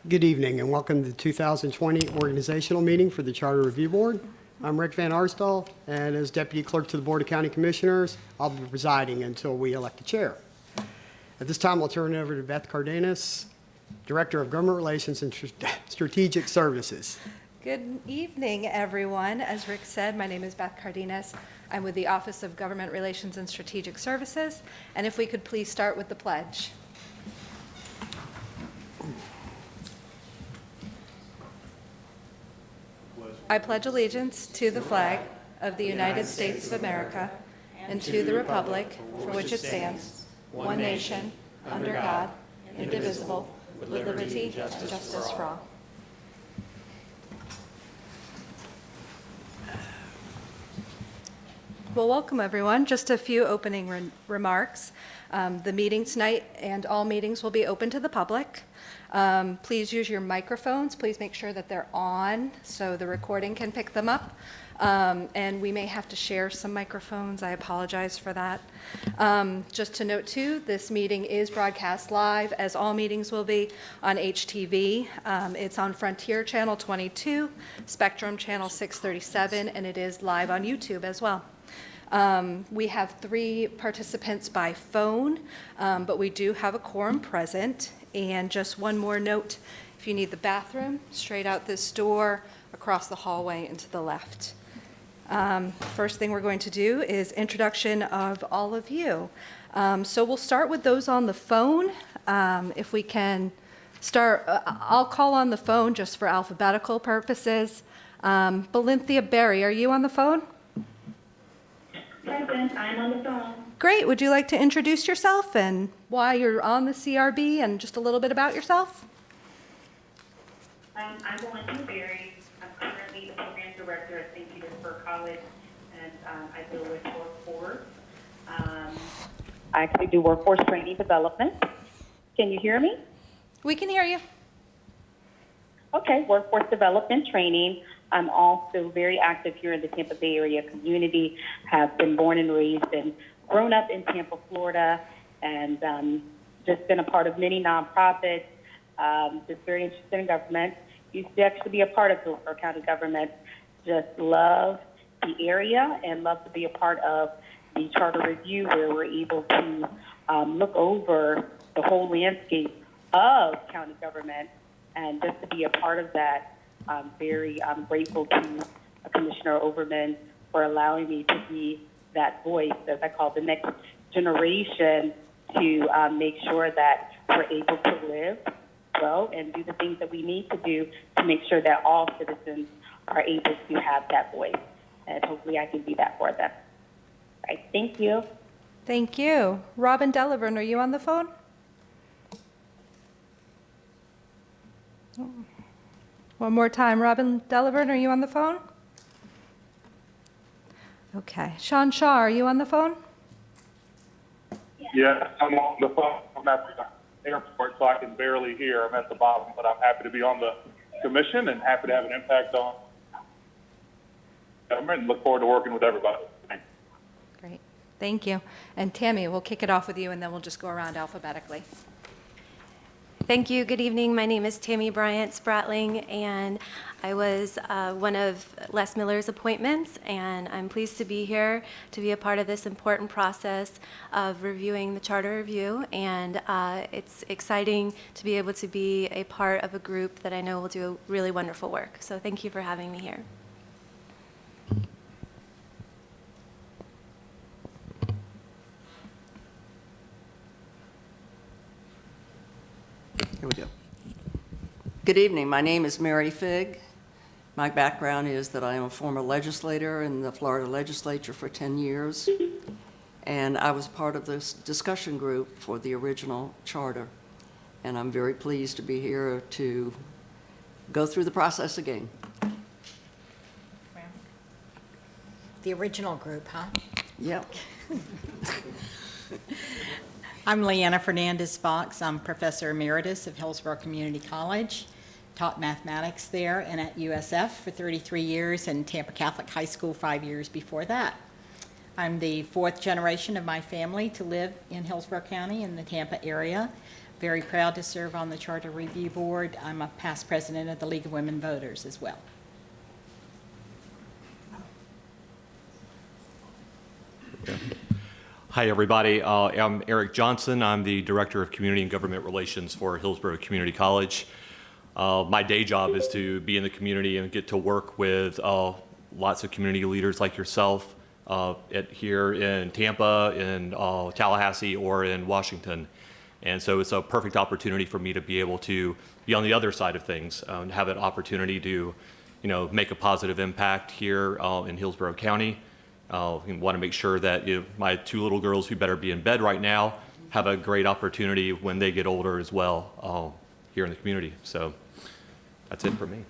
Good evening and welcome to the 2020 organizational meeting for the Charter Review Board. I'm Rick Van Arsdal, and as Deputy Clerk to the Board of County Commissioners, I'll be presiding until we elect a chair. At this time, I'll turn it over to Beth Cardenas, Director of Government Relations and Strategic Services. Good evening, everyone. As Rick said, my name is Beth Cardenas. I'm with the Office of Government Relations and Strategic Services. And if we could please start with the pledge. I pledge allegiance to the flag of the United States of America and to the republic for which it stands, one nation, under God, indivisible, with liberty and justice for all. Well, welcome everyone. Just a few opening remarks. The meeting tonight and all meetings will be open to the public. Please use your microphones. Please make sure that they're on so the recording can pick them up. And we may have to share some microphones. I apologize for that. Just to note too, this meeting is broadcast live, as all meetings will be, on HTV. It's on Frontier Channel 22, Spectrum Channel 637, and it is live on YouTube as well. We have 3 participants by phone, but we do have a quorum present. And just one more note, if you need the bathroom, straight out this door, across the hallway and to the left. First thing we're going to do is introduction of all of you. So we'll start with those on the phone. If we can start, I'll call on the phone just for alphabetical purposes. Belinthia Berry, are you on the phone? Present, I'm on the phone. Great. Would you like to introduce yourself and why you're on the CRB and just a little bit about yourself? I'm Belinthia Berry. I'm currently the program director at St. Petersburg College, and I deal with workforce. I actually do workforce training development. Can you hear me? We can hear you. Okay, workforce development training. I'm also very active here in the Tampa Bay area community, have been born and raised and grown up in Tampa, Florida, and just been a part of many nonprofits, just very interested in government. Used to actually be a part of Hillsborough County government. Just love the area and love to be a part of the Charter Review, where we're able to look over the whole landscape of county government, and just to be a part of that. I'm very grateful to Commissioner Overman for allowing me to be that voice, as I call the next generation, to make sure that we're able to live well and do the things that we need to do to make sure that all citizens are able to have that voice. And hopefully I can do that for them. All right, thank you. Thank you. Robin Delavan, are you on the phone? One more time. Robin Delavan, are you on the phone? Okay. Sean Shaw, are you on the phone? Yes, I'm on the phone. I'm at the airport, so I can barely hear. I'm at the bottom, but I'm happy to be on the commission and happy to have an impact on government and look forward to working with everybody. Thanks. Great. Thank you. And Tammy, we'll kick it off with you, and then we'll just go around alphabetically. Thank you. Good evening. My name is Tammy Bryant Spratling, and I was one of Les Miller's appointments, and I'm pleased to be here to be a part of this important process of reviewing the Charter Review, and it's exciting to be able to be a part of a group that I know will do really wonderful work. So thank you for having me here. Here we go. Good evening. My name is Mary Figg. My background is that I am a former legislator in the Florida legislature for 10 years, and I was part of this discussion group for the original charter, and I'm very pleased to be here to go through the process again. The original group, huh? Yep. I'm Leanna Fernandez-Fox. I'm Professor Emeritus of Hillsborough Community College. Taught mathematics there and at USF for 33 years and Tampa Catholic High School 5 years before that. I'm the 4th generation of my family to live in Hillsborough County in the Tampa area. very proud to serve on the Charter Review Board. I'm a past president of the League of Women Voters as well. Hi, everybody. I'm Eric Johnson. I'm the Director of Community and Government Relations for Hillsborough Community College. My day job is to be in the community and get to work with lots of community leaders like yourself here in Tampa, in Tallahassee, or in Washington. And so it's a perfect opportunity for me to be able to be on the other side of things, and have an opportunity to, make a positive impact here in Hillsborough County. We want to make sure that my two little girls who better be in bed right now have a great opportunity when they get older as well here in the community. So that's it for me.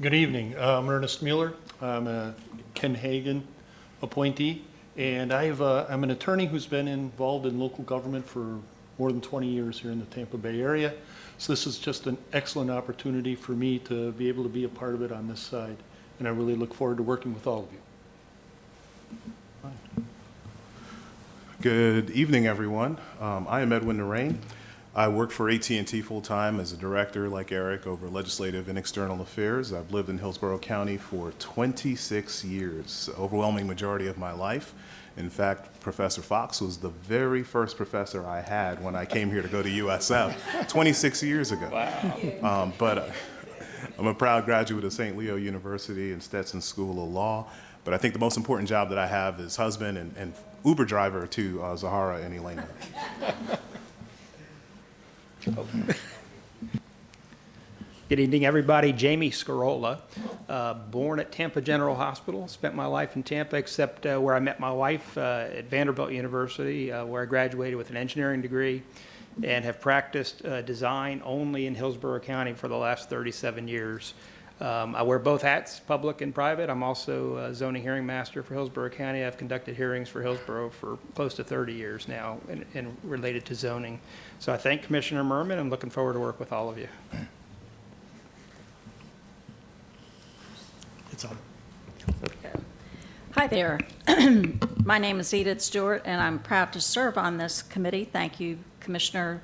Good evening. I'm Ernest Mueller. I'm a Ken Hagen appointee, and I'm an attorney who's been involved in local government for more than 20 years here in the Tampa Bay area. So this is just an excellent opportunity for me to be able to be a part of it on this side, and I really look forward to working with all of you. Good evening, everyone. I am Edwin Narain. I work for AT&T full-time as a director, like Eric, over legislative and external affairs. I've lived in Hillsborough County for 26 years, overwhelming majority of my life. In fact, Professor Fox was the very first professor I had when I came here to go to USF 26 years ago. Wow. I'm a proud graduate of St. Leo University and Stetson School of Law. But I think the most important job that I have is husband and Uber driver to Zahara and Elena. Good evening, everybody. Jamie Scarola, born at Tampa General Hospital, spent my life in Tampa except where I met my wife at Vanderbilt University, where I graduated with an engineering degree, and have practiced design only in Hillsborough County for the last 37 years. I wear both hats, public and private. I'm also a zoning hearing master for Hillsborough County. I've conducted hearings for Hillsborough for close to 30 years now and related to zoning. So I thank Commissioner Merman. I'm looking forward to work with all of you. It's on. Hi there. My name is Edith Stewart, and I'm proud to serve on this committee. Thank you, Commissioner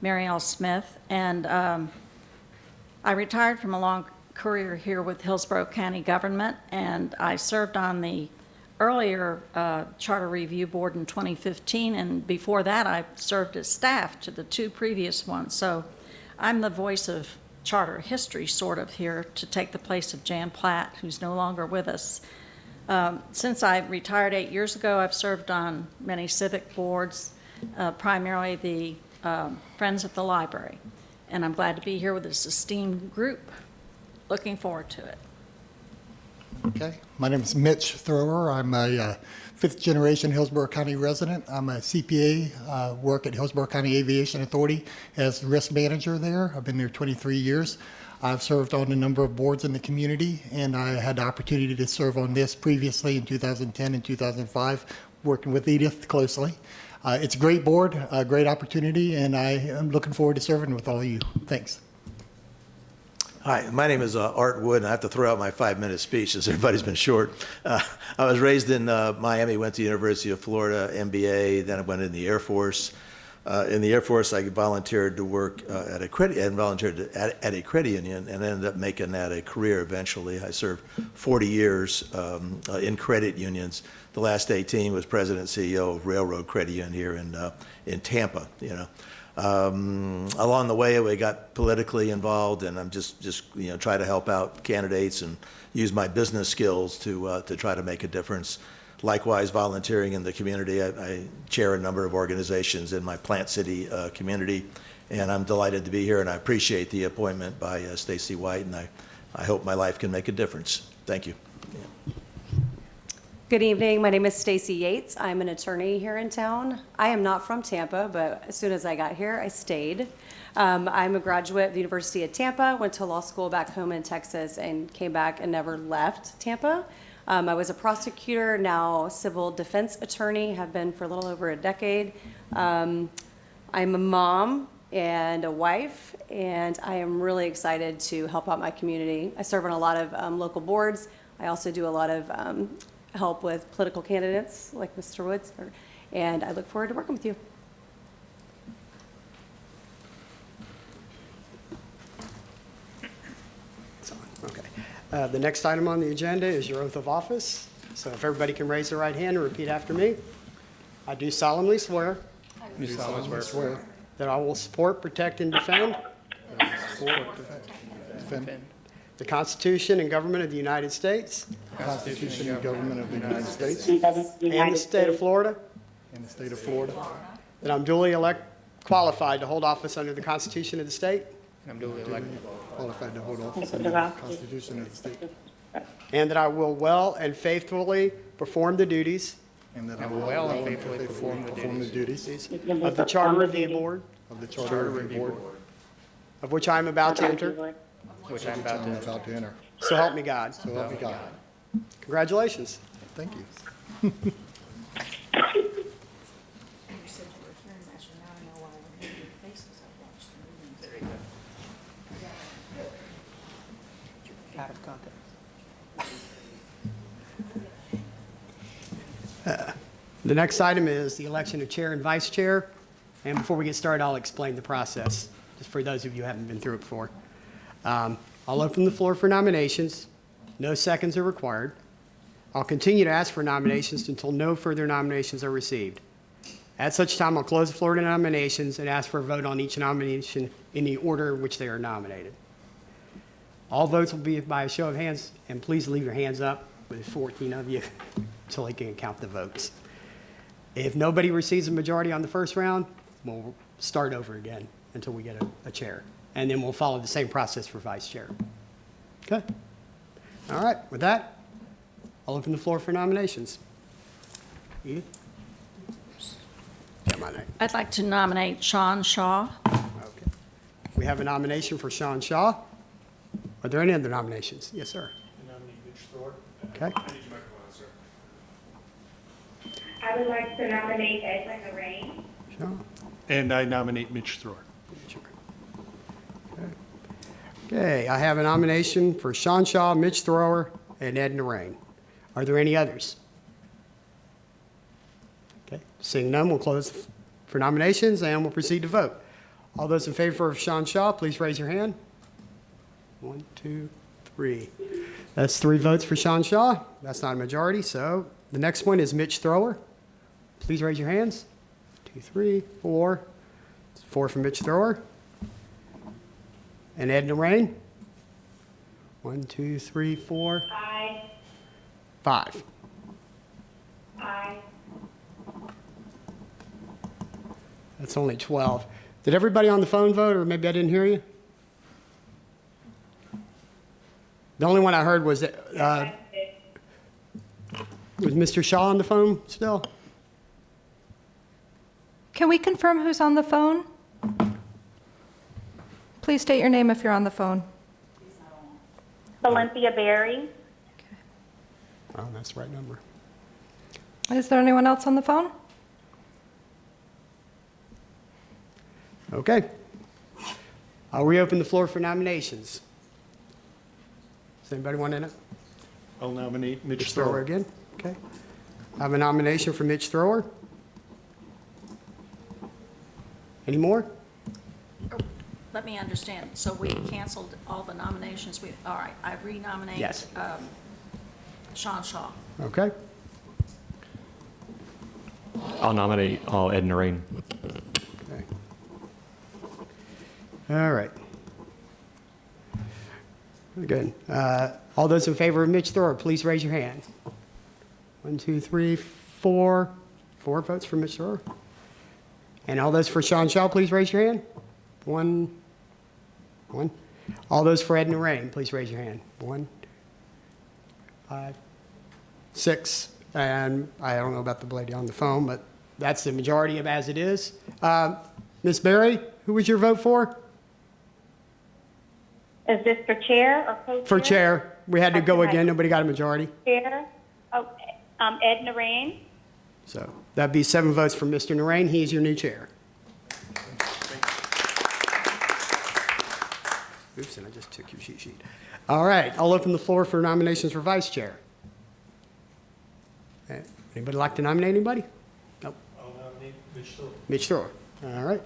Mary L. Smith. And I retired from a long career here with Hillsborough County government, and I served on the earlier Charter Review Board in 2015, and before that I served as staff to the two previous ones. So I'm the voice of charter history sort of here to take the place of Jan Platt, who's no longer with us. Since I retired 8 years ago, I've served on many civic boards, primarily the Friends of the Library, and I'm glad to be here with this esteemed group. Looking forward to it. Okay, my name is Mitch Thrower. I'm a fifth-generation Hillsborough County resident. I'm a CPA, work at Hillsborough County Aviation Authority as risk manager there. I've been there 23 years. I've served on a number of boards in the community, and I had the opportunity to serve on this previously in 2010 and 2005, working with Edith closely. It's a great board, a great opportunity, and I am looking forward to serving with all of you. Thanks. Hi, my name is Art Wood, and I have to throw out my 5-minute speech since everybody's been short. I was raised in Miami, went to the University of Florida, MBA, then I went in the Air Force. In the Air Force, I volunteered to work at a credit union and ended up making that a career eventually. I served 40 years in credit unions. The last 18 was president and CEO of Railroad Credit Union here in Tampa, Along the way, we got politically involved, and I'm just try to help out candidates and use my business skills to try to make a difference. Likewise, volunteering in the community. I chair a number of organizations in my Plant City community, and I'm delighted to be here, and I appreciate the appointment by Stacy White, and I hope my life can make a difference. Thank you. Good evening. My name is Stacy Yates. I'm an attorney here in town. I am not from Tampa, but as soon as I got here, I stayed. I'm a graduate of the University of Tampa, went to law school back home in Texas, and came back and never left Tampa. I was a prosecutor, now civil defense attorney, have been for a little over a decade. I'm a mom and a wife, and I am really excited to help out my community. I serve on a lot of local boards. I also do a lot of help with political candidates like Mr. Woods, and I look forward to working with you. Okay. The next item on the agenda is your oath of office. So if everybody can raise their right hand and repeat after me. I do solemnly swear Do solemnly swear that I will support, protect, and defend Defend the Constitution and government of the United States the Constitution and government of the United States and the state of Florida, and the state of Florida, that I'm duly qualified to hold office under the Constitution of the state, and I'm duly elected. qualified to hold office under the Constitution of the state, and that I will well and faithfully perform the duties and that I I will will well and faithfully perform the duties of the Charter Review Board, of the Charter Review Board, of which I am about to enter. which I'm which about I am to about to enter. So help me God. So help me God. Congratulations. Thank you. out of context. The next item is the election of chair and vice chair. And before we get started, I'll explain the process, just for those of you who haven't been through it before. I'll open the floor for nominations. No seconds are required. I'll continue to ask for nominations until no further nominations are received. At such time, I'll close the floor to nominations and ask for a vote on each nomination in the order in which they are nominated. All votes will be by a show of hands, and please leave your hands up with 14 of you so I can count the votes. If nobody receives a majority on the first round, we'll start over again until we get a chair. And then we'll follow the same process for vice chair. Okay? All right, with that, I'll open the floor for nominations. Edith? Get my name. I'd like to nominate Sean Shaw. Okay. We have a nomination for Sean Shaw. Are there any other nominations? Yes, sir. Okay. I would like to nominate Edwin Lorraine. Sean. And I nominate Mitch Thrower. Okay, I have a nomination for Sean Shaw, Mitch Thrower, and Ed Narain. Are there any others? Okay, seeing none, we'll close for nominations and we'll proceed to vote. All those in favor of Sean Shaw, please raise your hand. 1, 2, 3. That's 3 votes for Sean Shaw. That's not a majority, so the next one is Mitch Thrower. Please raise your hands. 2, 3, 4. 4 for Mitch Thrower. And Ed Narain? 1, 2, 3, 4. Aye. 5. Aye. That's only 12. Did everybody on the phone vote, or maybe I didn't hear you? The only one I heard was that, was Mr. Shaw on the phone still? Can we confirm who's on the phone? Please state your name if you're on the phone. Valencia Berry. Oh, that's the right number. Is there anyone else on the phone? Okay. I'll reopen the floor for nominations. Does anybody want to? I'll nominate Mitch Thrower Thrower. again? Okay. I have a nomination for Mitch Thrower. Any more? Let me understand. So we canceled all the nominations. All right, I renominate Yes. Sean Shaw. Okay. I'll nominate Ed Narain. Okay. All right. Good. All those in favor of Mitch Thrower, please raise your hand. 1, 2, 3, 4. 4 votes for Mitch Thrower. And all those for Sean Shaw, please raise your hand. 1. All those for Ed Narain, please raise your hand. 1, 5, 6. And I don't know about the lady on the phone, but that's the majority of as it is. Ms. Berry, who was your vote for? Is this for chair or co-chair? For chair. We had to go Okay. again. Nobody got a majority. Chair. Oh, Ed Narain. So that'd be 7 votes for Mr. Narain. He is your new chair. Oops, and I just took your cheat sheet. All right, I'll open the floor for nominations for vice chair. Anybody like to nominate anybody? Nope. I'll nominate Mitch Thorpe. Mitch Thrower. All right.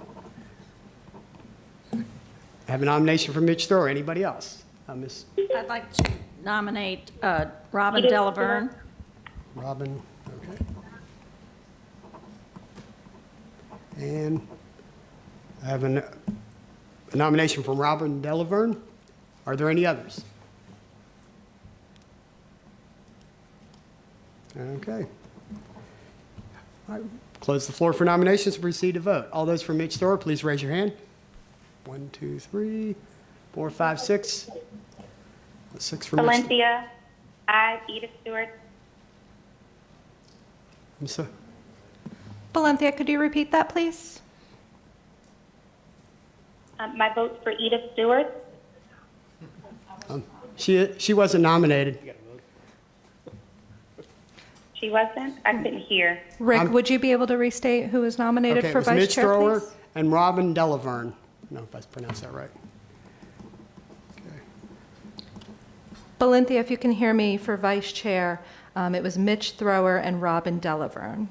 I have a nomination for Mitch Thrower. Anybody else? Miss I'd like to nominate Robin Delaverne. Robin, okay. And I have a nomination from Robin Delaverne. Are there any others? Okay. All right, close the floor for nominations and proceed to vote. All those for Mitch Thrower, please raise your hand. 1, 2, 3, 4, 5, 6. 6 for Mitch. Valencia, aye. Edith Stewart. I'm sorry. Valencia, could you repeat that, please? My vote's for Edith Stewart. She wasn't nominated. She wasn't? I couldn't hear. Rick, would you be able to restate who was nominated Okay, for it was vice Mitch chair, Thrower please? and Robin Delaverne. I don't know if I pronounced that right. Valencia, if you can hear me for vice chair, it was Mitch Thrower and Robin Delaverne.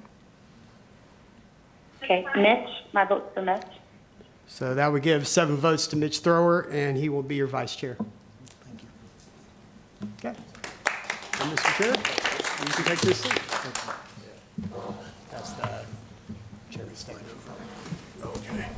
Okay, Mitch, my vote's for Mitch. So that would give 7 votes to Mitch Thrower, and he will be your vice chair. Thank you. Okay. And Mr. Chair, you can take your seat. That's the chairman's statement. Okay.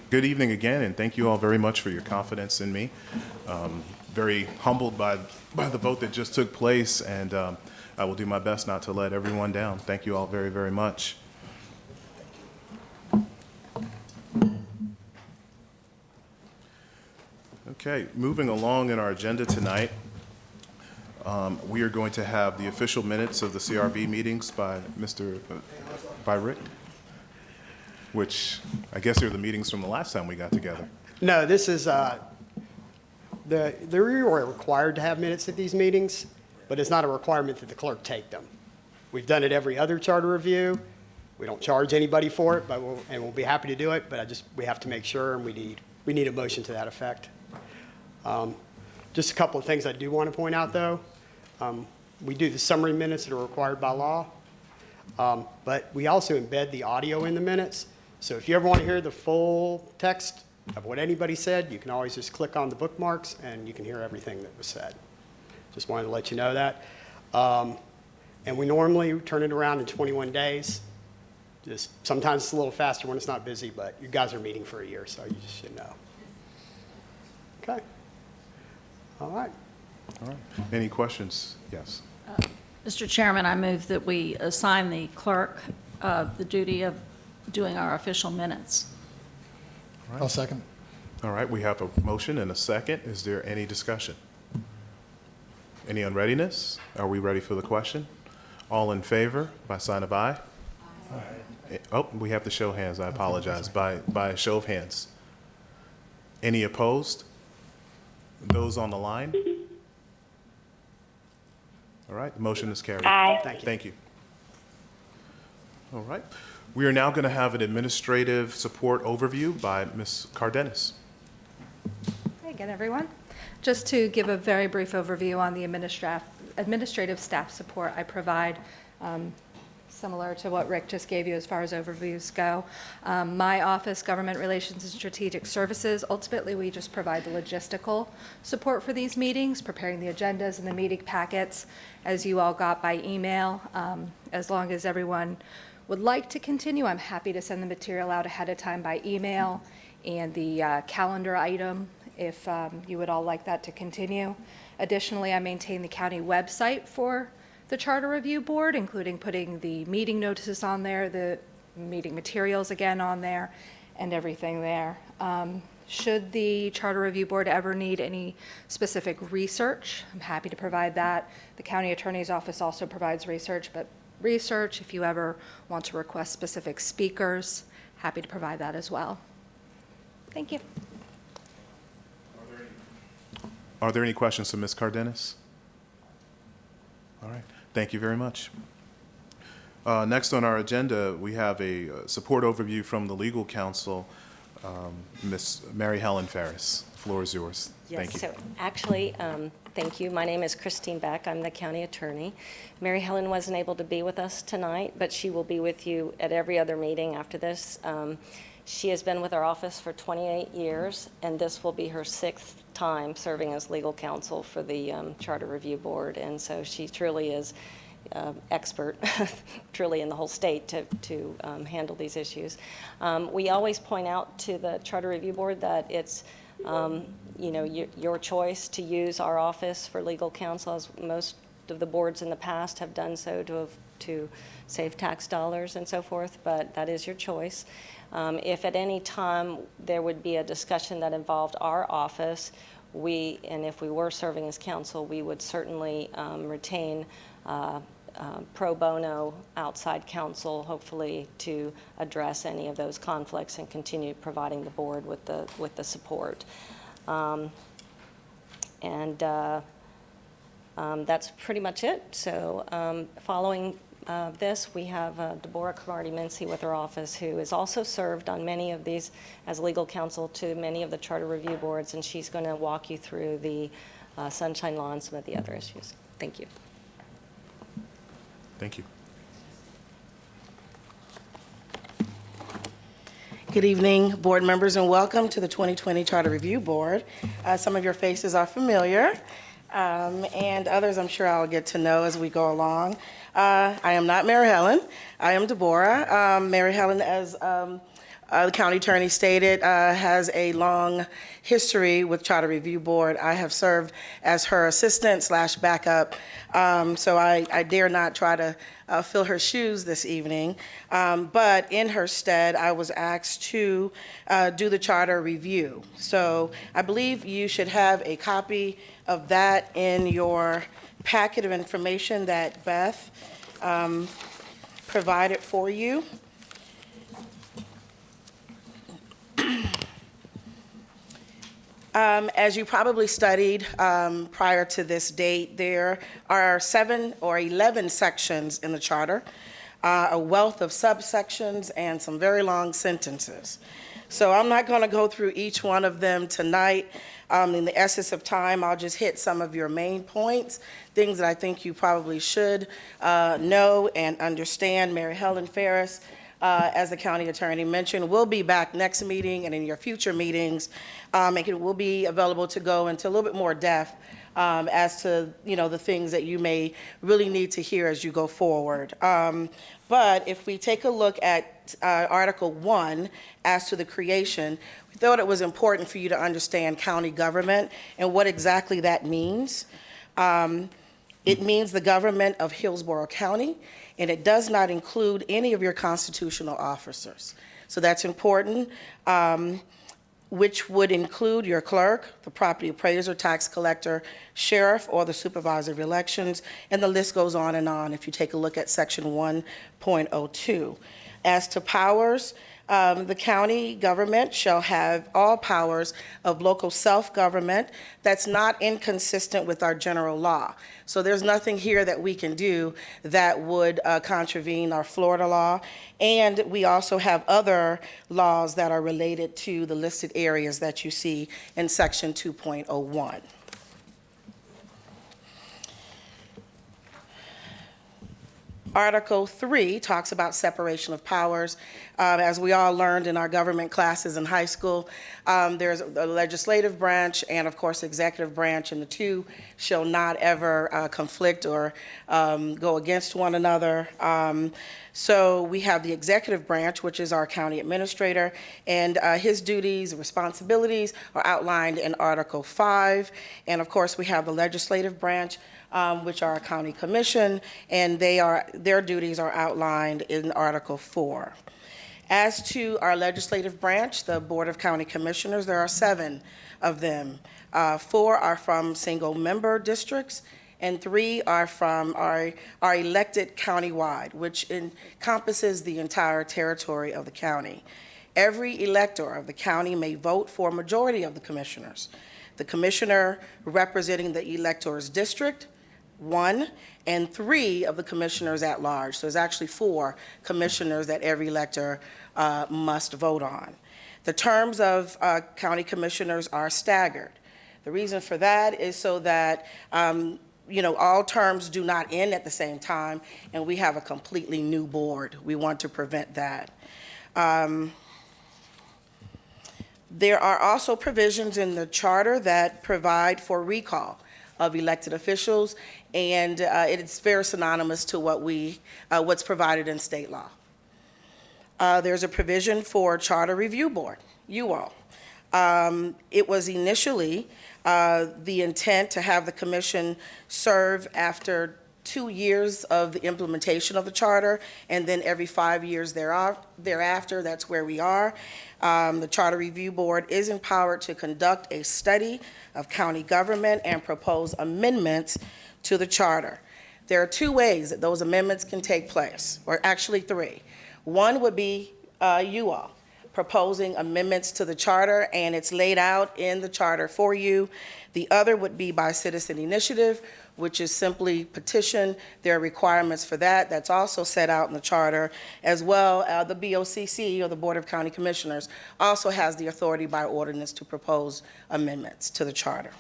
Good evening again, and thank you all very much for your confidence in me. Very humbled by the vote that just took place, and I will do my best not to let everyone down. Thank you all very, very much. Okay, moving along in our agenda tonight, we are going to have the official minutes of the CRB meetings by Rick, which I guess are the meetings from the last time we got together. No, this is, we are required to have minutes at these meetings, but it's not a requirement that the clerk take them. We've done it every other charter review. We don't charge anybody for it, but we'll be happy to do it, but we have to make sure, and we need a motion to that effect. Just a couple of things I do want to point out, though. We do the summary minutes that are required by law, but we also embed the audio in the minutes. So if you ever want to hear the full text of what anybody said, you can always just click on the bookmarks and you can hear everything that was said. Just wanted to let you know that. And we normally turn it around in 21 days. Just sometimes it's a little faster when it's not busy, but you guys are meeting for a year, so you just should know. Okay. All right. All right. Any questions? Yes. Mr. Chairman, I move that we assign the clerk the duty of doing our official minutes. I'll second. All right, we have a motion and a second. Is there any discussion? Any unreadiness? Are we ready for the question? All in favor by sign of aye? Aye. Oh, we have to show hands. I apologize. By a show of hands. Any opposed? Those on the line? All right, the motion is carried. Aye. Thank you. All right. We are now going to have an administrative support overview by Ms. Cardenas. Hey again, everyone. Just to give a very brief overview on the administrative staff support I provide, similar to what Rick just gave you as far as overviews go. My office, Government Relations and Strategic Services, ultimately we just provide the logistical support for these meetings, preparing the agendas and the meeting packets as you all got by email. As long as everyone would like to continue, I'm happy to send the material out ahead of time by email and the calendar item if you would all like that to continue. Additionally, I maintain the county website for the Charter Review Board, including putting the meeting notices on there, the meeting materials again on there, and everything there. Should the Charter Review Board ever need any specific research, I'm happy to provide that. The County Attorney's Office also provides research, but if you ever want to request specific speakers, happy to provide that as well. Thank you. Are there any questions to Ms. Cardenas? All right, thank you very much. Next on our agenda, we have a support overview from the legal counsel, Ms. Mary Helen Ferris. The floor is yours. Thank you. So actually, thank you. My name is Christine Beck. I'm the county attorney. Mary Helen wasn't able to be with us tonight, but she will be with you at every other meeting after this. She has been with our office for 28 years, and this will be her 6th time serving as legal counsel for the Charter Review Board. And so she truly is expert, truly in the whole state to handle these issues. We always point out to the Charter Review Board that it's your choice to use our office for legal counsel, as most of the boards in the past have done so to save tax dollars and so forth, but that is your choice. If at any time there would be a discussion that involved our office, and if we were serving as counsel, we would certainly retain pro bono outside counsel, hopefully to address any of those conflicts and continue providing the board with the support. That's pretty much it. So following this, we have Deborah Cromartie-Mincy with her office, who has also served on many of these as legal counsel to many of the Charter Review Boards, and she's going to walk you through the Sunshine Law and some of the other issues. Thank you. Thank you. Good evening, board members, and welcome to the 2020 Charter Review Board. Some of your faces are familiar, and others I'm sure I'll get to know as we go along. I am not Mary Helen. I am Deborah. Mary Helen, as the county attorney stated, has a long history with Charter Review Board. I have served as her assistant / backup, so I dare not try to fill her shoes this evening. But in her stead, I was asked to do the charter review. So I believe you should have a copy of that in your packet of information that Beth provided for you. As you probably studied prior to this date, there are 7 or 11 sections in the charter, a wealth of subsections, and some very long sentences. So I'm not going to go through each one of them tonight. In the essence of time, I'll just hit some of your main points, things that I think you probably should know and understand. Mary Helen Ferris, as the county attorney mentioned, will be back next meeting and in your future meetings. It will be available to go into a little bit more depth as to the things that you may really need to hear as you go forward. But if we take a look at Article 1 as to the creation, we thought it was important for you to understand county government and what exactly that means. It means the government of Hillsborough County, and it does not include any of your constitutional officers. So that's important, which would include your clerk, the property appraiser, tax collector, sheriff, or the supervisor of elections, and the list goes on and on if you take a look at section 1.02. As to powers, the county government shall have all powers of local self-government. That's not inconsistent with our general law. So there's nothing here that we can do that would contravene our Florida law. And we also have other laws that are related to the listed areas that you see in section 2.01. Article 3 talks about separation of powers. As we all learned in our government classes in high school, there's a legislative branch and, of course, executive branch, and the two shall not ever conflict or go against one another. So we have the executive branch, which is our county administrator, and his duties, responsibilities are outlined in Article 5. And, of course, we have the legislative branch, which are a county commission, and their duties are outlined in Article 4. As to our legislative branch, the Board of County Commissioners, there are 7 of them. 4 are from single-member districts, and 3 are from our elected countywide, which encompasses the entire territory of the county. Every elector of the county may vote for a majority of the commissioners. The commissioner representing the elector's district 1, and 3 of the commissioners at large. So there's actually 4 commissioners that every elector must vote on. The terms of county commissioners are staggered. The reason for that is so that all terms do not end at the same time, and we have a completely new board. We want to prevent that. There are also provisions in the charter that provide for recall of elected officials, and it's very synonymous to what's provided in state law. There's a provision for Charter Review Board, you all. It was initially the intent to have the commission serve after 2 years of the implementation of the charter, and then every 5 years thereafter. That's where we are. The Charter Review Board is empowered to conduct a study of county government and propose amendments to the charter. There are 2 ways that those amendments can take place, or actually 3. One would be you all proposing amendments to the charter, and it's laid out in the charter for you. The other would be by citizen initiative, which is simply petition. There are requirements for that. That's also set out in the charter. As well, the BOCC, or the Board of County Commissioners, also has the authority by ordinance to propose amendments to the charter.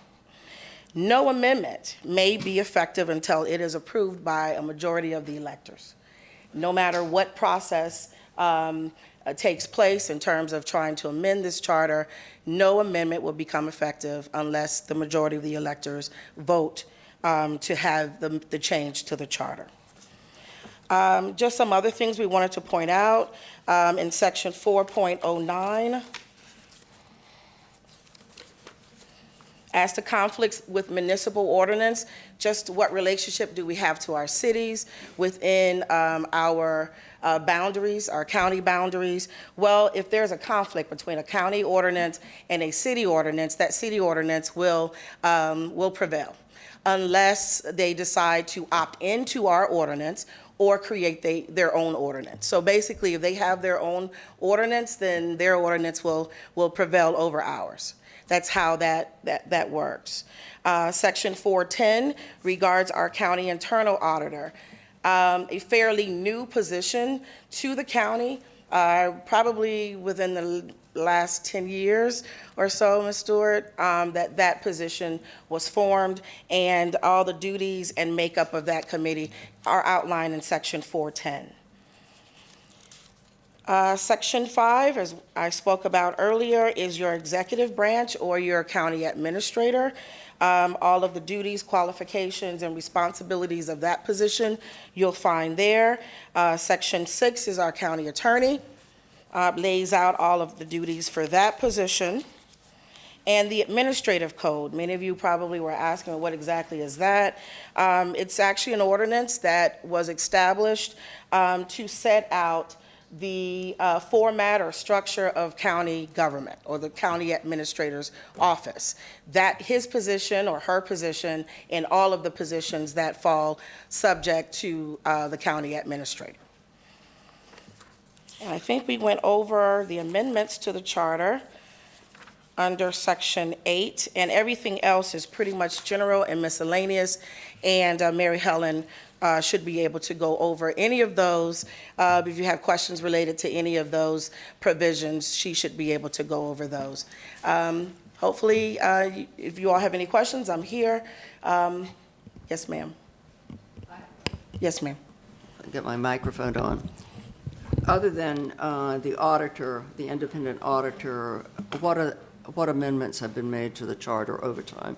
No amendment may be effective until it is approved by a majority of the electors. No matter what process takes place in terms of trying to amend this charter, no amendment will become effective unless the majority of the electors vote to have the change to the charter. Just some other things we wanted to point out in section 4.09. As to conflicts with municipal ordinance, just what relationship do we have to our cities within our boundaries, our county boundaries? Well, if there's a conflict between a county ordinance and a city ordinance, that city ordinance will prevail unless they decide to opt into our ordinance or create their own ordinance. So basically, if they have their own ordinance, then their ordinance will prevail over ours. That's how that works. Section 410 regards our county internal auditor, a fairly new position to the county, probably within the last 10 years or so, Ms. Stewart, that position was formed, and all the duties and makeup of that committee are outlined in Section 410. Section 5, as I spoke about earlier, is your executive branch or your county administrator. All of the duties, qualifications, and responsibilities of that position you'll find there. Section 6 is our county attorney, lays out all of the duties for that position. And the administrative code, many of you probably were asking what exactly is that. It's actually an ordinance that was established to set out the format or structure of county government, or the county administrator's office. That his position or her position, and all of the positions that fall subject to the county administrator. And I think we went over the amendments to the charter under Section 8, and everything else is pretty much general and miscellaneous, and Mary Helen should be able to go over any of those. If you have questions related to any of those provisions, she should be able to go over those. Hopefully, if you all have any questions, I'm here. Yes, ma'am. Yes, ma'am. Get my microphone on. Other than the auditor, the independent auditor, what amendments have been made to the charter over time?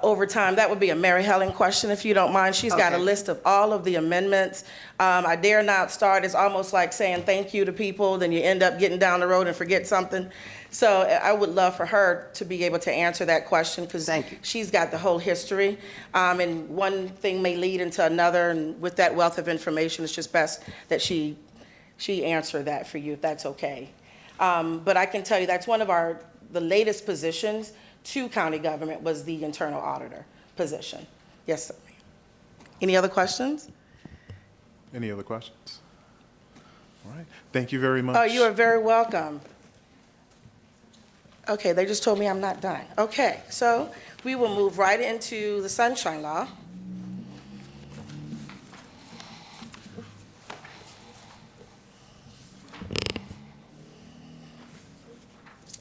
Over time, that would be a Mary Helen question, if you don't mind. She's got a list of all of the amendments. I dare not start. It's almost like saying thank you to people, then you end up getting down the road and forget something. So I would love for her to be able to answer that question, because she's got the whole history. And one thing may lead into another, and with that wealth of information, it's just best that she answer that for you, if that's okay. But I can tell you that's one of the latest positions to county government, was the internal auditor position. Yes, sir. Any other questions? Any other questions? All right. Thank you very much. Oh, you are very welcome. Okay, they just told me I'm not done. Okay, so we will move right into the Sunshine Law.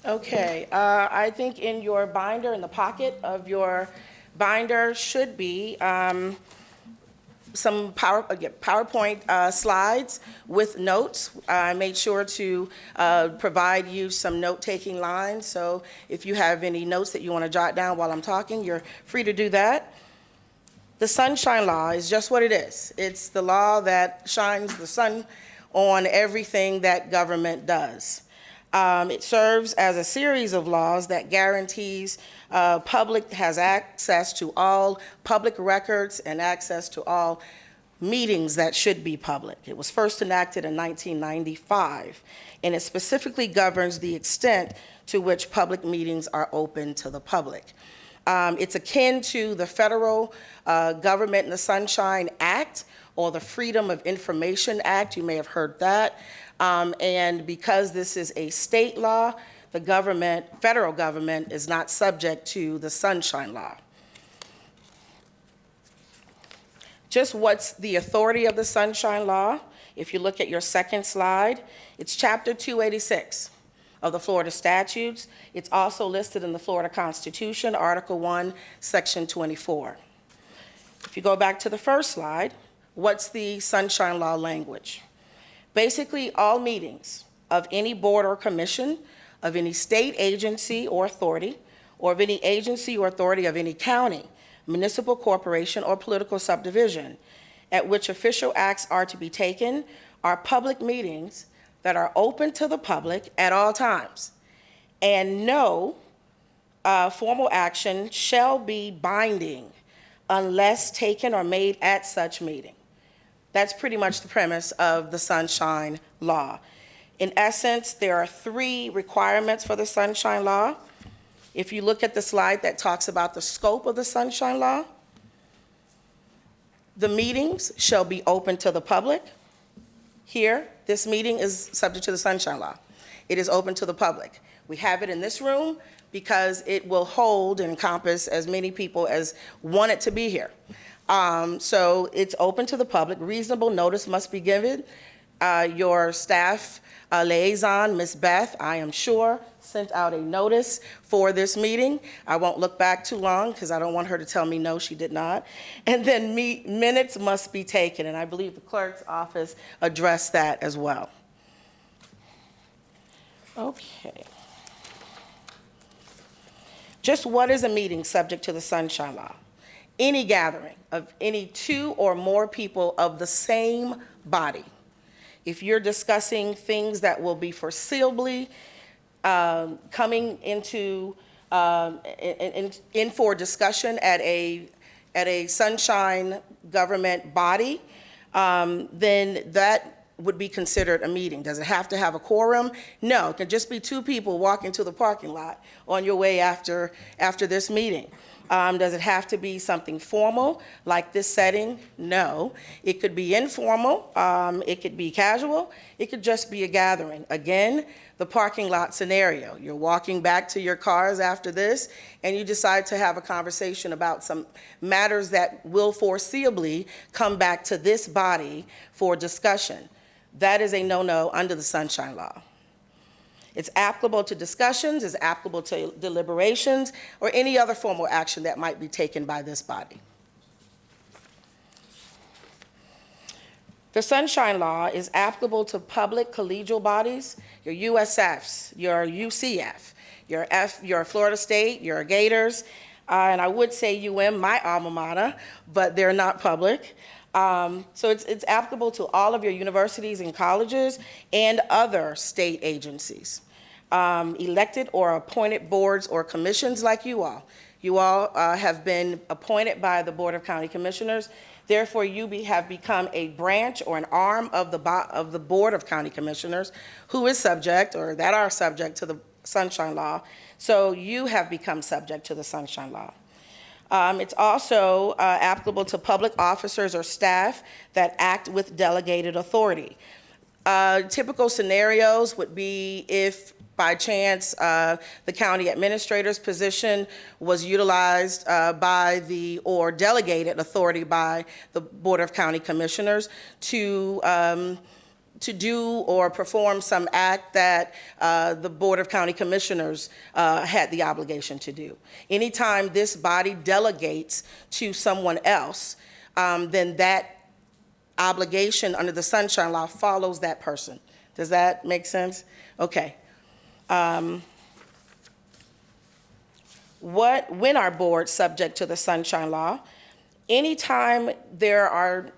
Okay, I think in your binder, in the pocket of your binder should be some PowerPoint slides with notes. I made sure to provide you some note-taking lines, so if you have any notes that you want to jot down while I'm talking, you're free to do that. The Sunshine Law is just what it is. It's the law that shines the sun on everything that government does. It serves as a series of laws that guarantees public has access to all public records and access to all meetings that should be public. It was first enacted in 1995, and it specifically governs the extent to which public meetings are open to the public. It's akin to the Federal Government and the Sunshine Act or the Freedom of Information Act. You may have heard that. And because this is a state law, the government, federal government, is not subject to the Sunshine Law. Just what's the authority of the Sunshine Law? If you look at your second slide, it's Chapter 286 of the Florida statutes. It's also listed in the Florida Constitution, Article 1, Section 24. If you go back to the first slide, what's the Sunshine Law language? Basically, all meetings of any board or commission, of any state agency or authority, or of any agency or authority of any county, municipal corporation, or political subdivision, at which official acts are to be taken, are public meetings that are open to the public at all times, and no formal action shall be binding unless taken or made at such meeting. That's pretty much the premise of the Sunshine Law. In essence, there are 3 requirements for the Sunshine Law. If you look at the slide that talks about the scope of the Sunshine Law, the meetings shall be open to the public. Here, this meeting is subject to the Sunshine Law. It is open to the public. We have it in this room because it will hold and encompass as many people as want it to be here. So it's open to the public. Reasonable notice must be given. Your staff liaison, Ms. Beth, I am sure, sent out a notice for this meeting. I won't look back too long because I don't want her to tell me no, she did not. And then minutes must be taken, and I believe the clerk's office addressed that as well. Okay. Just what is a meeting subject to the Sunshine Law? Any gathering of any 2 or more people of the same body. If you're discussing things that will be foreseeably coming into in for discussion at a Sunshine government body, then that would be considered a meeting. Does it have to have a quorum? No, it can just be 2 people walking to the parking lot on your way after this meeting. Does it have to be something formal like this setting? No. It could be informal, it could be casual, it could just be a gathering. Again, the parking lot scenario. You're walking back to your cars after this and you decide to have a conversation about some matters that will foreseeably come back to this body for discussion. That is a no-no under the Sunshine Law. It's applicable to discussions, it's applicable to deliberations, or any other formal action that might be taken by this body. The Sunshine Law is applicable to public collegial bodies, your USFs, your UCF, your Florida State, your Gators, and I would say my alma mater, but they're not public. So it's applicable to all of your universities and colleges and other state agencies. Elected or appointed boards or commissions like you all. You all have been appointed by the Board of County Commissioners. Therefore, you have become a branch or an arm of the Board of County Commissioners who is subject or that are subject to the Sunshine Law. So you have become subject to the Sunshine Law. It's also applicable to public officers or staff that act with delegated authority. Typical scenarios would be if by chance the county administrator's position was utilized or delegated authority by the Board of County Commissioners to to do or perform some act that the Board of County Commissioners had the obligation to do. Anytime this body delegates to someone else, then that obligation under the Sunshine Law follows that person. Does that make sense? Okay. When are boards subject to the Sunshine Law? Anytime there are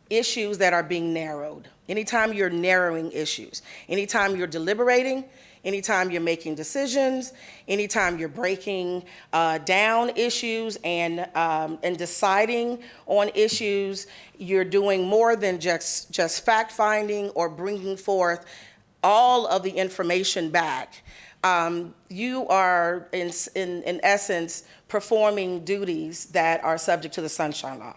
issues that are being narrowed, anytime you're narrowing issues, anytime you're deliberating, anytime you're making decisions, anytime you're breaking down issues and deciding on issues, you're doing more than just fact-finding or bringing forth all of the information back. You are, in essence, performing duties that are subject to the Sunshine Law.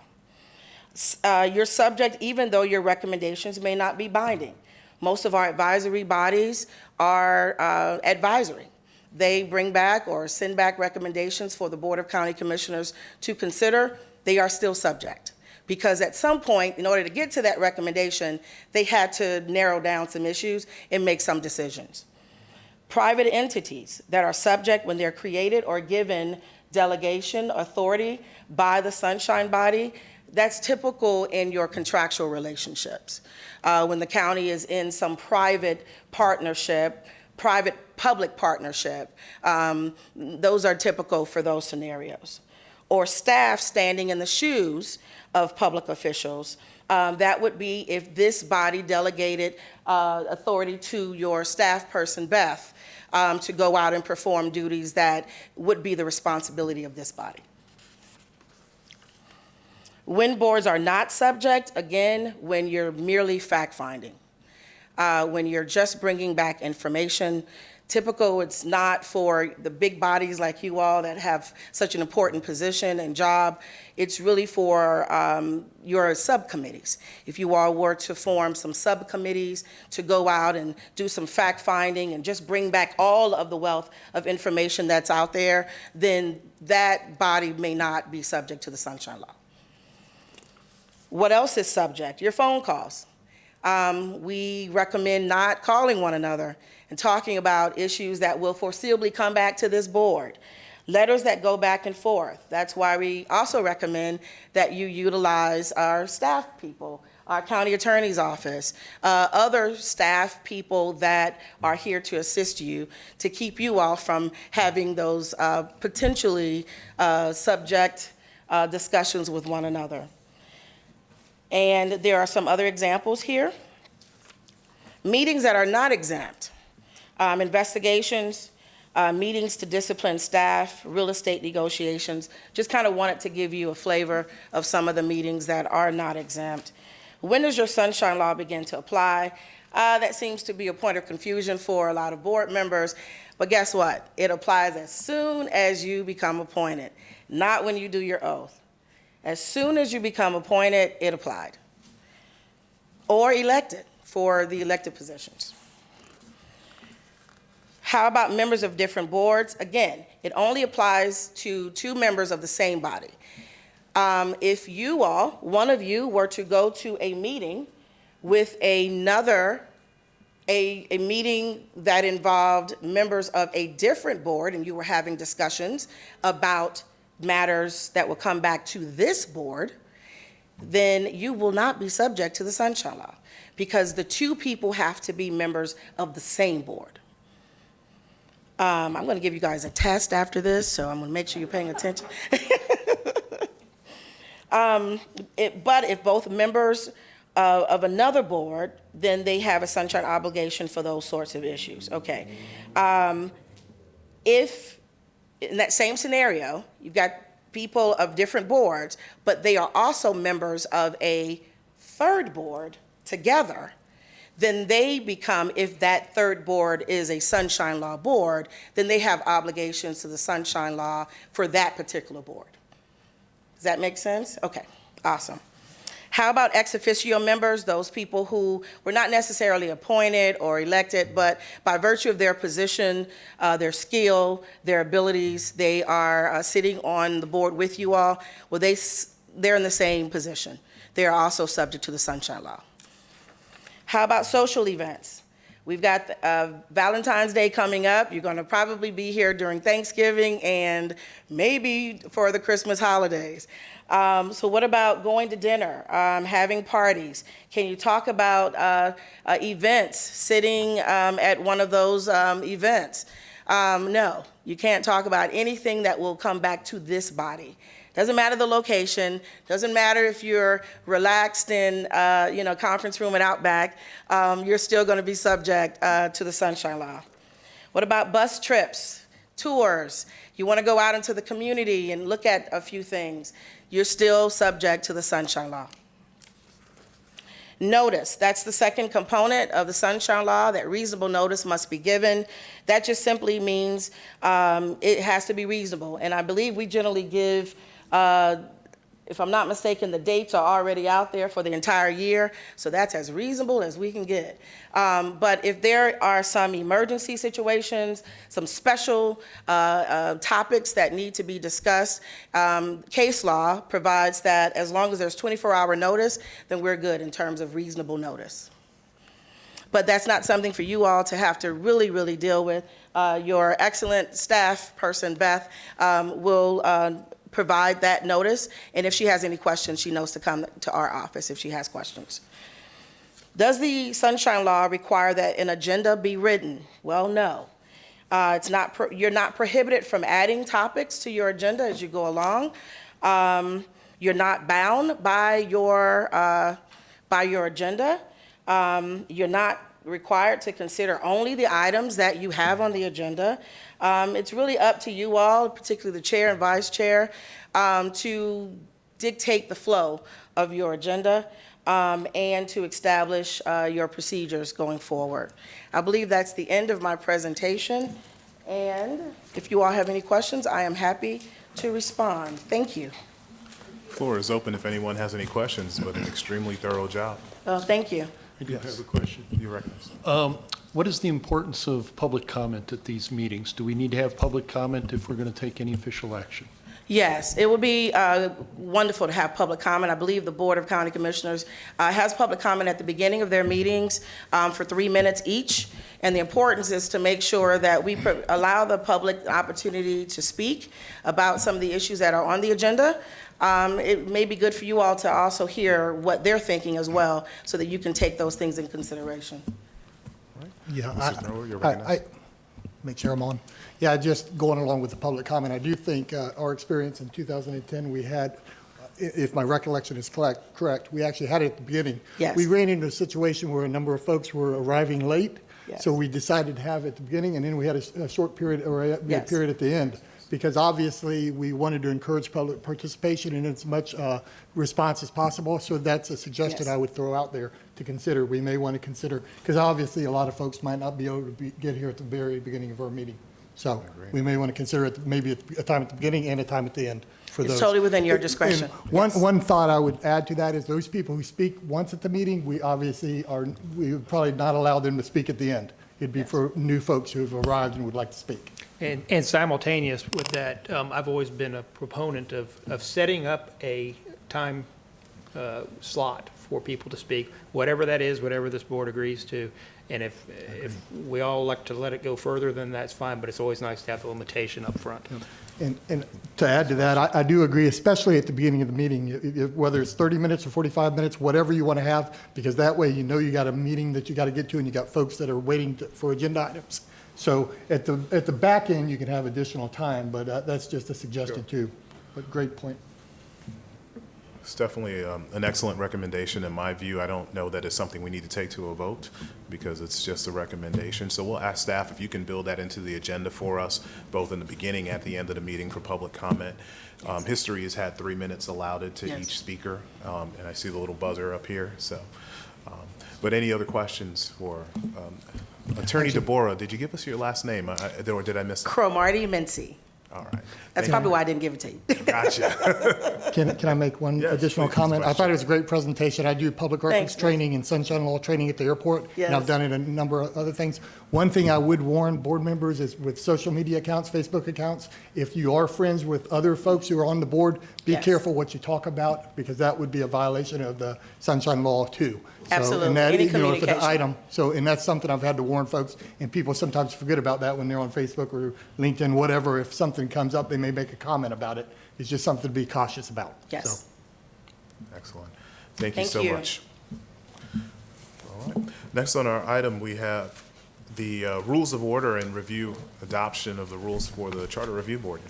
You're subject, even though your recommendations may not be binding. Most of our advisory bodies are advisory. They bring back or send back recommendations for the Board of County Commissioners to consider. They are still subject, because at some point, in order to get to that recommendation, they had to narrow down some issues and make some decisions. Private entities that are subject when they're created or given delegation authority by the Sunshine Body, that's typical in your contractual relationships. When the county is in some private partnership, private-public partnership, those are typical for those scenarios. Or staff standing in the shoes of public officials. That would be if this body delegated authority to your staff person, Beth, to go out and perform duties that would be the responsibility of this body. When boards are not subject, again, when you're merely fact-finding, when you're just bringing back information. Typical, it's not for the big bodies like you all that have such an important position and job. It's really for your subcommittees. If you all were to form some subcommittees to go out and do some fact-finding and just bring back all of the wealth of information that's out there, then that body may not be subject to the Sunshine Law. What else is subject? Your phone calls. We recommend not calling one another and talking about issues that will foreseeably come back to this board. Letters that go back and forth. That's why we also recommend that you utilize our staff people, our county attorney's office, other staff people that are here to assist you to keep you all from having those potentially subject discussions with one another. And there are some other examples here. Meetings that are not exempt. Investigations, meetings to discipline staff, real estate negotiations. Just kind of wanted to give you a flavor of some of the meetings that are not exempt. When does your Sunshine Law begin to apply? That seems to be a point of confusion for a lot of board members, but guess what? It applies as soon as you become appointed, not when you do your oath. As soon as you become appointed, it applied. Or elected for the elected positions. How about members of different boards? Again, it only applies to 2 members of the same body. If you all, one of you, were to go to a meeting with a meeting that involved members of a different board, and you were having discussions about matters that will come back to this board, then you will not be subject to the Sunshine Law, because the 2 people have to be members of the same board. I'm going to give you guys a test after this, so I'm going to make sure you're paying attention. But if both members of another board, then they have a sunshine obligation for those sorts of issues. Okay. If in that same scenario, you've got people of different boards, but they are also members of a third board together, then they become, if that third board is a Sunshine Law board, then they have obligations to the Sunshine Law for that particular board. Does that make sense? Okay, awesome. How about ex officio members, those people who were not necessarily appointed or elected, but by virtue of their position, their skill, their abilities, they are sitting on the board with you all? Well, they're in the same position. They are also subject to the Sunshine Law. How about social events? We've got Valentine's Day coming up. You're going to probably be here during Thanksgiving and maybe for the Christmas holidays. So what about going to dinner, having parties? Can you talk about events, sitting at one of those events? No, you can't talk about anything that will come back to this body. Doesn't matter the location, doesn't matter if you're relaxed in, conference room and Outback, you're still going to be subject to the Sunshine Law. What about bus trips, tours? You want to go out into the community and look at a few things, you're still subject to the Sunshine Law. Notice, that's the second component of the Sunshine Law, that reasonable notice must be given. That just simply means it has to be reasonable. And I believe we generally give, if I'm not mistaken, the dates are already out there for the entire year, so that's as reasonable as we can get. But if there are some emergency situations, some special topics that need to be discussed, case law provides that as long as there's 24-hour notice, then we're good in terms of reasonable notice. But that's not something for you all to have to really, really deal with. Your excellent staff person, Beth, will provide that notice, and if she has any questions, she knows to come to our office if she has questions. Does the Sunshine Law require that an agenda be written? Well, no. It's not. You're not prohibited from adding topics to your agenda as you go along. You're not bound by your agenda. You're not required to consider only the items that you have on the agenda. It's really up to you all, particularly the chair and vice chair, to dictate the flow of your agenda and to establish your procedures going forward. I believe that's the end of my presentation, and if you all have any questions, I am happy to respond. Thank you. Floor is open if anyone has any questions, but an extremely thorough job. Thank you. I do have a question. You recognize. What is the importance of public comment at these meetings? Do we need to have public comment if we're going to take any official action? Yes, it would be wonderful to have public comment. I believe the Board of County Commissioners has public comment at the beginning of their meetings for 3 minutes each. And the importance is to make sure that we allow the public the opportunity to speak about some of the issues that are on the agenda. It may be good for you all to also hear what they're thinking as well, so that you can take those things in consideration. Yeah, Mr. Thrower, you're recognized. make sure I'm on. Yeah, just going along with the public comment, I do think our experience in 2010, we had, if my recollection is correct, we actually had it at the beginning. Yes. We ran into a situation where a number of folks were arriving late, Yes. so we decided to have it at the beginning, and then we had a short period, or a Yes. period at the end, because obviously we wanted to encourage public participation in as much response as possible. So that's a suggestion Yes. I would throw out there to consider. We may want to consider, because obviously a lot of folks might not be able to get here at the very beginning of our meeting. So we may want to consider it maybe a time at the beginning and a time at the end for those. It's totally within your discretion. And one thought I would add to that is those people who speak once at the meeting, we would probably not allow them to speak at the end. It'd be for new folks who have arrived and would like to speak. And simultaneous with that, I've always been a proponent of setting up a time slot for people to speak, whatever that is, whatever this board agrees to. And if we all elect to let it go further, then that's fine, but it's always nice to have the limitation up front. And to add to that, I do agree, especially at the beginning of the meeting, whether it's 30 minutes or 45 minutes, whatever you want to have, because that way you know you got a meeting that you got to get to and you got folks that are waiting for agenda items. So at the back end, you can have additional time, but that's just a suggestion too. But great point. It's definitely an excellent recommendation in my view. I don't know that it's something we need to take to a vote because it's just a recommendation. So we'll ask staff if you can build that into the agenda for us, both in the beginning and at the end of the meeting for public comment. History has had 3 minutes allotted to each speaker, and I see the little buzzer up here. So, but any other questions for Attorney Deborah? Did you give us your last name, or did I miss it? Cromartie Mincy. All right. That's probably why I didn't give it to you. Gotcha. Can I make one Yes, additional please, comment? Mr. I thought it was a great presentation. I do public records Thanks, Nick. training and sunshine law training at the airport. And Yes. I've done it a number of other things. One thing I would warn board members is with social media accounts, Facebook accounts, if you are friends with other folks who are on the board, be Yes. careful what you talk about, because that would be a violation of the sunshine law too. So, Absolutely. and that, Any you know, if it's an communication. item, so, and that's something I've had to warn folks, and people sometimes forget about that when they're on Facebook or LinkedIn, whatever. If something comes up, they may make a comment about it. It's just something to be cautious about. Yes. So. Excellent. Thank you Thank so you. much. All right. Next on our item, we have the rules of order and review adoption of the rules for the Charter Review Board.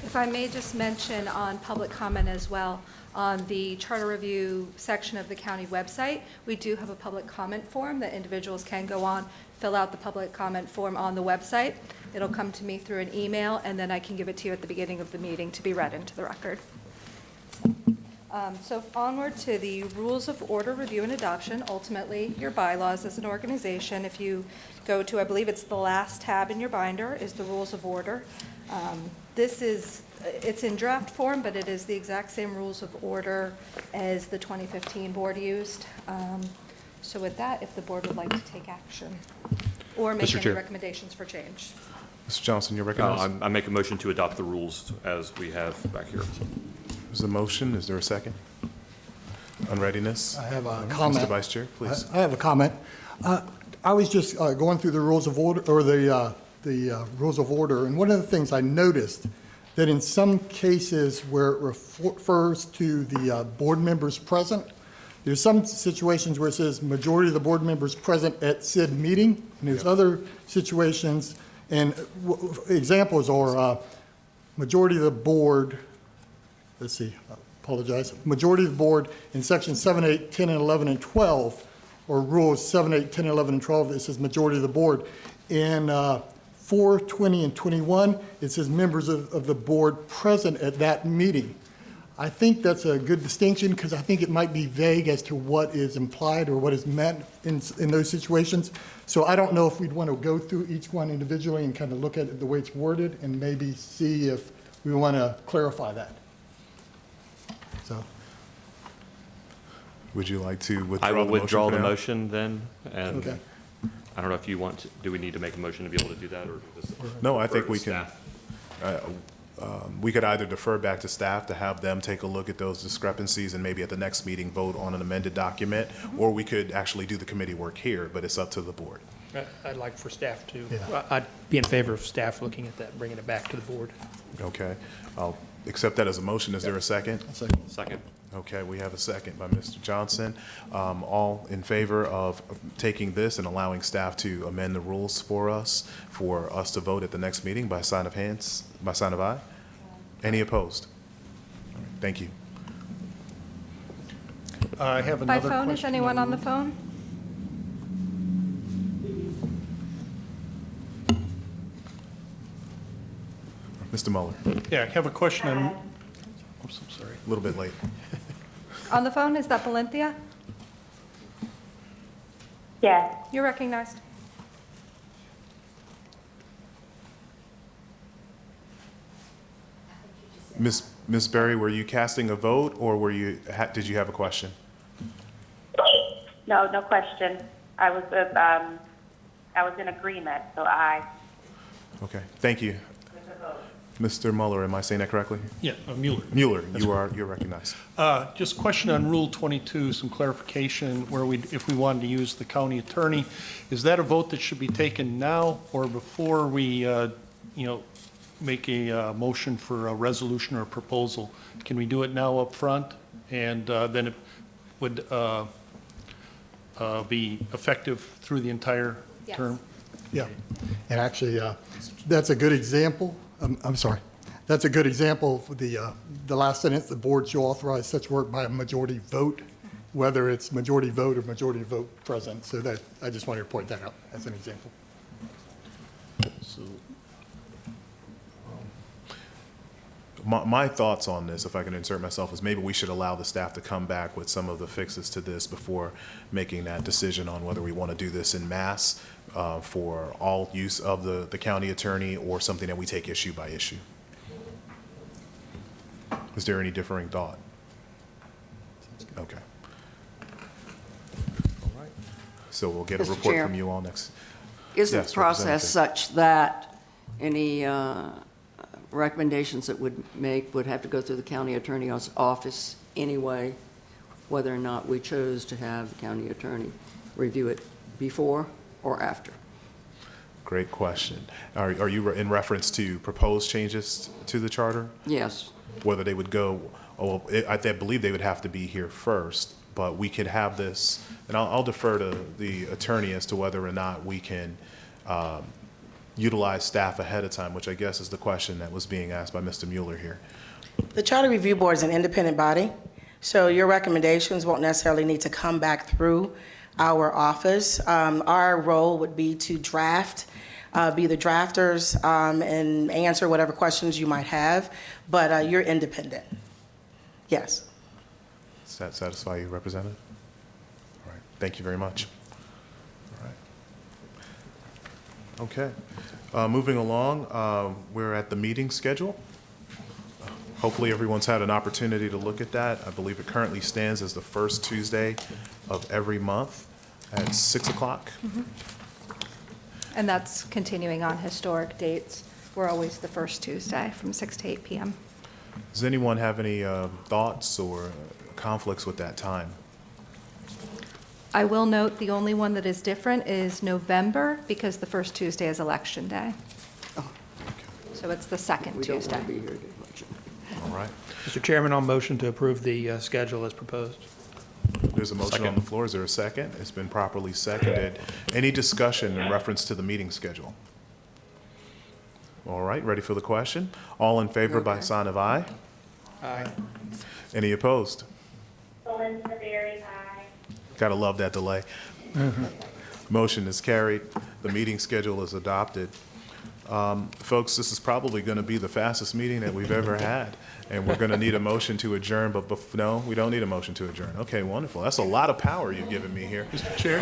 If I may just mention on public comment as well, on the charter review section of the county website, we do have a public comment form that individuals can go on, fill out the public comment form on the website. It'll come to me through an email, and then I can give it to you at the beginning of the meeting to be read into the record. So onward to the rules of order, review, and adoption. Ultimately, your bylaws as an organization. If you go to, I believe it's the last tab in your binder, is the rules of order. This is, it's in draft form, but it is the exact same rules of order as the 2015 board used. So with that, if the board would like to take action or make Mr. any Chair. recommendations for change. Mr. Johnson, you're recognized. I make a motion to adopt the rules as we have back here. There's a motion. Is there a second? On readiness? I have a comment. Mr. Vice Chair, please. I have a comment. I was just going through the rules of order, or the rules of order, and one of the things I noticed that in some cases where it refers to the board members present, there's some situations where it says majority of the board members present at said meeting, and there's other situations, and examples are majority of the board, let's see, I apologize, majority of the board in section 7, 8, 10, and 11, and 12, or rules 7, 8, 10, 11, and 12, it says majority of the board. In 4, 20, and 21, it says members of the board present at that meeting. I think that's a good distinction, because I think it might be vague as to what is implied or what is meant in those situations. So I don't know if we'd want to go through each one individually and kind of look at it the way it's worded and maybe see if we want to clarify that. So. Would you like to withdraw I will the motion withdraw for the now? motion then, and Okay. I don't know if you want to, do we need to make a motion to be able to do that, or just? No, I defer think to we can. staff? We could either defer back to staff to have them take a look at those discrepancies and maybe at the next meeting vote on an amended document, or we could actually do the committee work here, but it's up to the board. I'd like for staff to, Yeah. I'd be in favor of staff looking at that, bringing it back to the board. Okay, I'll accept that as a motion. Is there a second? Second. Okay, we have a second by Mr. Johnson. All in favor of taking this and allowing staff to amend the rules for us to vote at the next meeting by sign of hands, by sign of aye? Any opposed? All right, thank you. I have By another question. phone, is anyone on the phone? Mr. Mueller, Yeah, I have a question on, oops, I'm sorry. a little bit late. On the phone, is that Valentia? Yes. You're recognized. Ms. Berry, were you casting a vote, or did you have a question? No, no question. I was in agreement, so I. Okay, thank you. Mr. Mueller, am I saying that correctly? Yeah, Mueller. Mueller, you're recognized. Just question on Rule 22, some clarification where if we wanted to use the county attorney, is that a vote that should be taken now or before we, make a motion for a resolution or a proposal? Can we do it now up front, and then it would be effective through the entire Yes. term? Yeah, and actually, that's a good example. I'm sorry. That's a good example of the last sentence, the board shall authorize such work by a majority vote, whether it's majority vote or majority vote present. So that, I just wanted to point that out as an example. So, My thoughts on this, if I can insert myself, is maybe we should allow the staff to come back with some of the fixes to this before making that decision on whether we want to do this in mass for all use of the county attorney or something that we take issue by issue. Is there any differing thought? Okay. All right. So we'll get a Mr. report Chair. from you all next. Is the Yes, process Representative. such that any recommendations that would have to go through the county attorney's office anyway, whether or not we chose to have the county attorney review it before or after? Great question. Are you in reference to proposed changes to the charter? Yes. Whether they would go, I believe they would have to be here first, but we could have this, and I'll defer to the attorney as to whether or not we can utilize staff ahead of time, which I guess is the question that was being asked by Mr. Mueller here. The Charter Review Board is an independent body, so your recommendations won't necessarily need to come back through our office. Our role would be to draft, be the drafters, and answer whatever questions you might have, but you're independent. Yes. Does that satisfy you, Representative? All right, thank you very much. All right. Okay. Moving along, we're at the meeting schedule. Hopefully everyone's had an opportunity to look at that. I believe it currently stands as the first Tuesday of every month at 6 o'clock. And that's continuing on historic dates. We're always the first Tuesday from 6 to 8 p.m. Does anyone have any thoughts or conflicts with that time? I will note the only one that is different is November, because the first Tuesday is Election Day. So it's the second We don't Tuesday. want to be here to watch it. All right. Mr. Chairman, I'll motion to approve the schedule as proposed. There's a motion on the floor. Is there a second? It's been properly seconded. Any discussion in reference to the meeting schedule? All right, ready for the question? All in favor by sign of aye? Aye. Any opposed? Gotta love that delay. Motion is carried. The meeting schedule is adopted. Folks, this is probably going to be the fastest meeting that we've ever had, and we're going to need a motion to adjourn, but no, we don't need a motion to adjourn. Okay, wonderful. That's a lot of power you've given me here. Mr. Chair?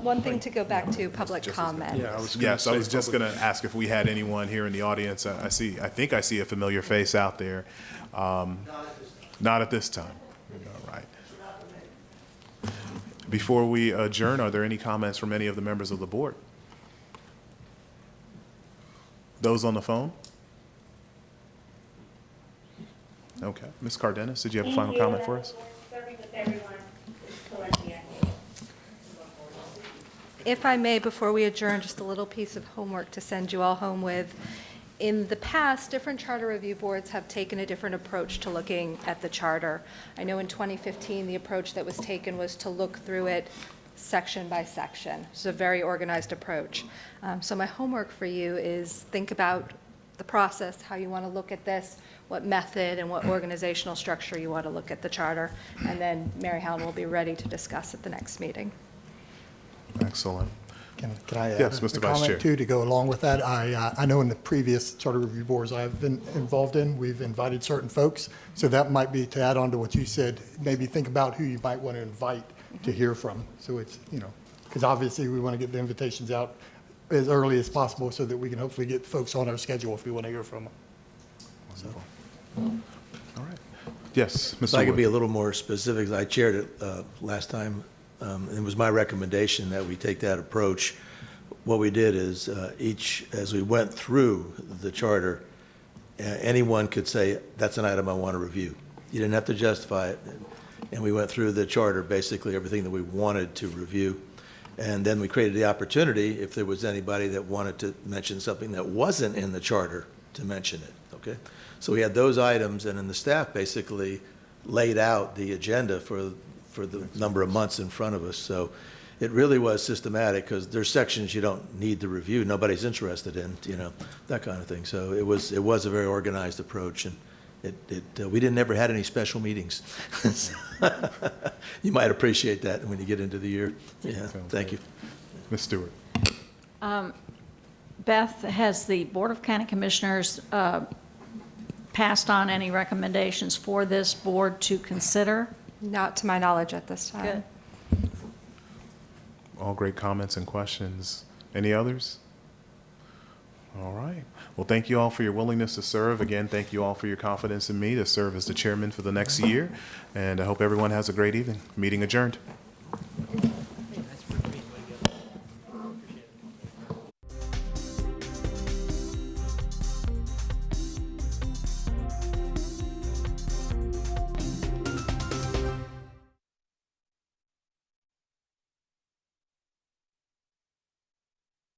One thing to go back to, public comment. Yes, I was just going to ask if we had anyone here in the audience. I think I see a familiar face out there. Not at this time. All right. Before we adjourn, are there any comments from any of the members of the board? Those on the phone? Okay. Ms. Cardenas, did you have a final comment for us? If I may, before we adjourn, just a little piece of homework to send you all home with. In the past, different charter review boards have taken a different approach to looking at the charter. I know in 2015, the approach that was taken was to look through it section by section. It's a very organized approach. So my homework for you is think about the process, how you want to look at this, what method and what organizational structure you want to look at the charter, and then Mary Helen will be ready to discuss at the next meeting. Excellent. Can I add Yes, a Mr. Vice Chair. comment too to go along with that? I know in the previous charter review boards I've been involved in, we've invited certain folks. So that might be to add on to what you said, maybe think about who you might want to invite to hear from. So it's, because obviously we want to get the invitations out as early as possible so that we can hopefully get folks on our schedule if we want to hear from them. Wonderful. All right. Yes, Mr. If I could Wood. be a little more specific, I chaired it last time. It was my recommendation that we take that approach. What we did is as we went through the charter, anyone could say, that's an item I want to review. You didn't have to justify it. And we went through the charter, basically everything that we wanted to review. And then we created the opportunity, if there was anybody that wanted to mention something that wasn't in the charter, to mention it, okay? So we had those items, and then the staff basically laid out the agenda for the number of months in front of us. So it really was systematic, because there's sections you don't need to review, nobody's interested in, that kind of thing. So it was a very organized approach, and we didn't ever had any special meetings. You might appreciate that when you get into the year. Yeah, thank you. Ms. Stewart. Beth, has the Board of County Commissioners passed on any recommendations for this board to consider? Not to my knowledge at this time. Good. All great comments and questions. Any others? All right. Well, thank you all for your willingness to serve. Again, thank you all for your confidence in me to serve as the chairman for the next year. And I hope everyone has a great evening. Meeting adjourned.